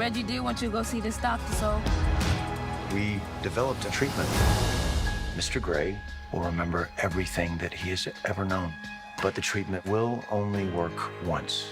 Reggie did want you to go see this doctor, so. We developed a treatment. Mr. Gray will remember everything that he has ever known, but the treatment will only work once.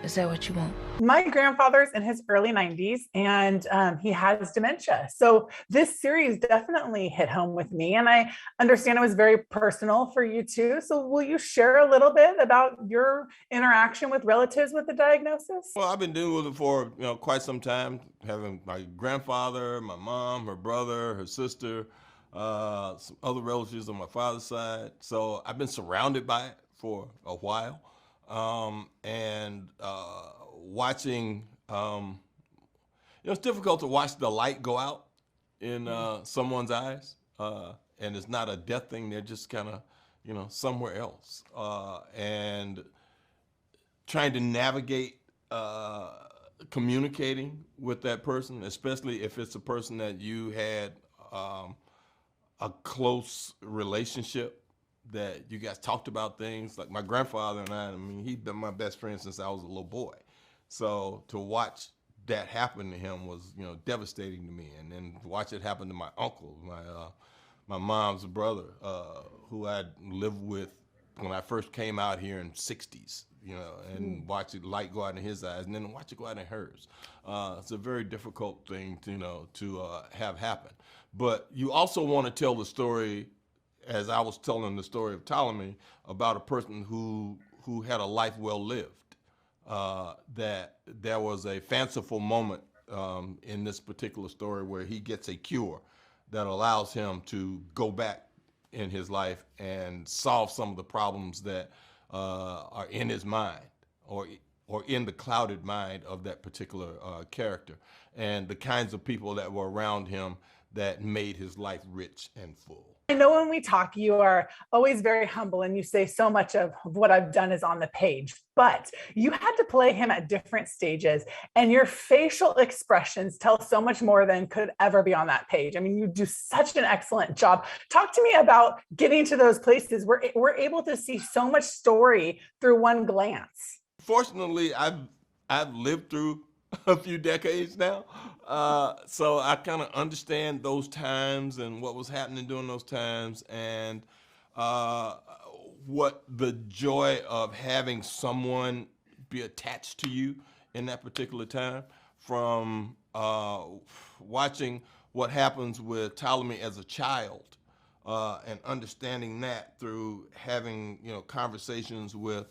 Is that what you want? My grandfather's in his early 90s and he has dementia. So this series definitely hit home with me. And I understand it was very personal for you too. So will you share a little bit about your interaction with relatives with the diagnosis? Well, I've been dealing with it for quite some time, having my grandfather, my mom, her brother, her sister, some other relatives on my father's side. So I've been surrounded by it for a while. And watching, it's difficult to watch the light go out in someone's eyes, and it's not a death thing. They're just kind of, somewhere else, and trying to navigate communicating with that person, especially if it's a person that you had a close relationship, that you guys talked about things. Like my grandfather and I mean, he'd been my best friend since I was a little boy. So to watch that happen to him was, devastating to me. And then to watch it happen to my uncle, my mom's brother, who I'd lived with when I first came out here in '60s, and watch the light go out in his eyes and then watch it go out in hers. It's a very difficult thing to have happen. But you also want to tell the story, as I was telling the story of Ptolemy, about a person who had a life well lived, that there was a fanciful moment in this particular story where he gets a cure that allows him to go back in his life and solve some of the problems that are in his mind or in the clouded mind of that particular character, and the kinds of people that were around him that made his life rich and full. I know when we talk, you are always very humble and you say so much of what I've done is on the page, but you had to play him at different stages and your facial expressions tell so much more than could ever be on that page. I mean, you do such an excellent job. Talk to me about getting to those places where we're able to see so much story through one glance. Fortunately, I've lived through a few decades now. So I kind of understand those times and what was happening during those times, and what the joy of having someone be attached to you in that particular time, from watching what happens with Ptolemy as a child, and understanding that through having conversations with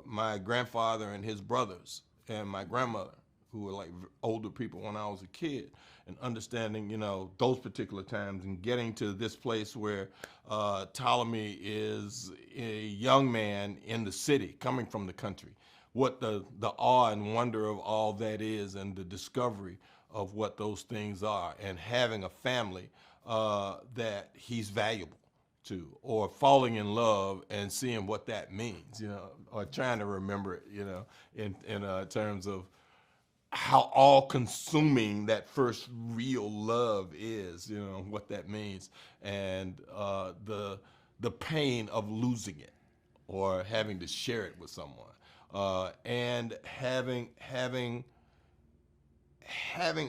my grandfather and his brothers and my grandmother, who were like older people when I was a kid, and understanding, those particular times, and getting to this place where Ptolemy is a young man in the city, coming from the country, what the awe and wonder of all that is, and the discovery of what those things are, and having a family that he's valuable to, or falling in love and seeing what that means, or trying to remember it, in terms of how all-consuming that first real love is, what that means, and the pain of losing it or having to share it with someone, and having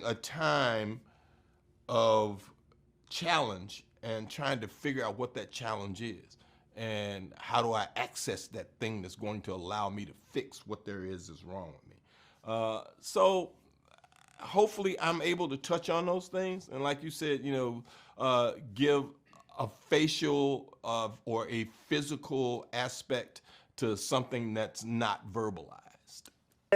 a time of challenge and trying to figure out what that challenge is, and how do I access that thing that's going to allow me to fix what there is wrong with me. So hopefully I'm able to touch on those things, and like you said, give a facial or a physical aspect to something that's not verbalized.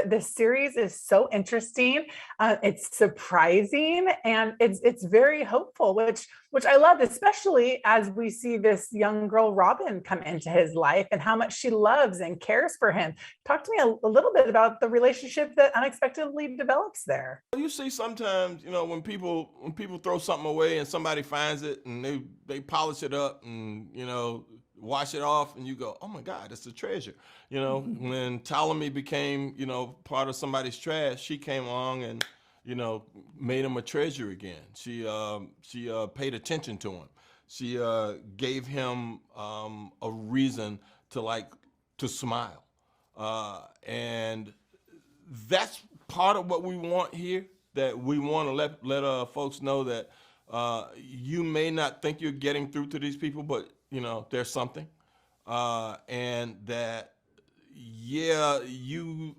This series is so interesting. It's surprising and it's very hopeful, which I love, especially as we see this young girl Robin come into his life and how much she loves and cares for him. Talk to me a little bit about the relationship that unexpectedly develops there. You see sometimes, when people throw something away and somebody finds it and they polish it up and wash it off, and you go, oh my God, it's a treasure. When Ptolemy became, part of somebody's trash, she came along and, made him a treasure again. She paid attention to him. She gave him a reason to smile. And that's part of what we want here, that we want to let folks know that you may not think you're getting through to these people, but you know there's something, and that you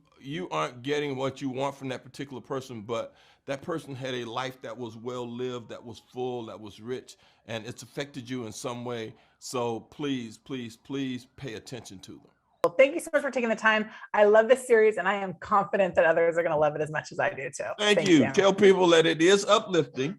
aren't getting what you want from that particular person, but that person had a life that was well lived, that was full, that was rich, and it's affected you in some way. So please, please, please pay attention to them. Well, thank you so much for taking the time. I love this series, and I am confident that others are going to love it as much as I do too. Thank Thanks, you. Sam. Tell people that it is uplifting.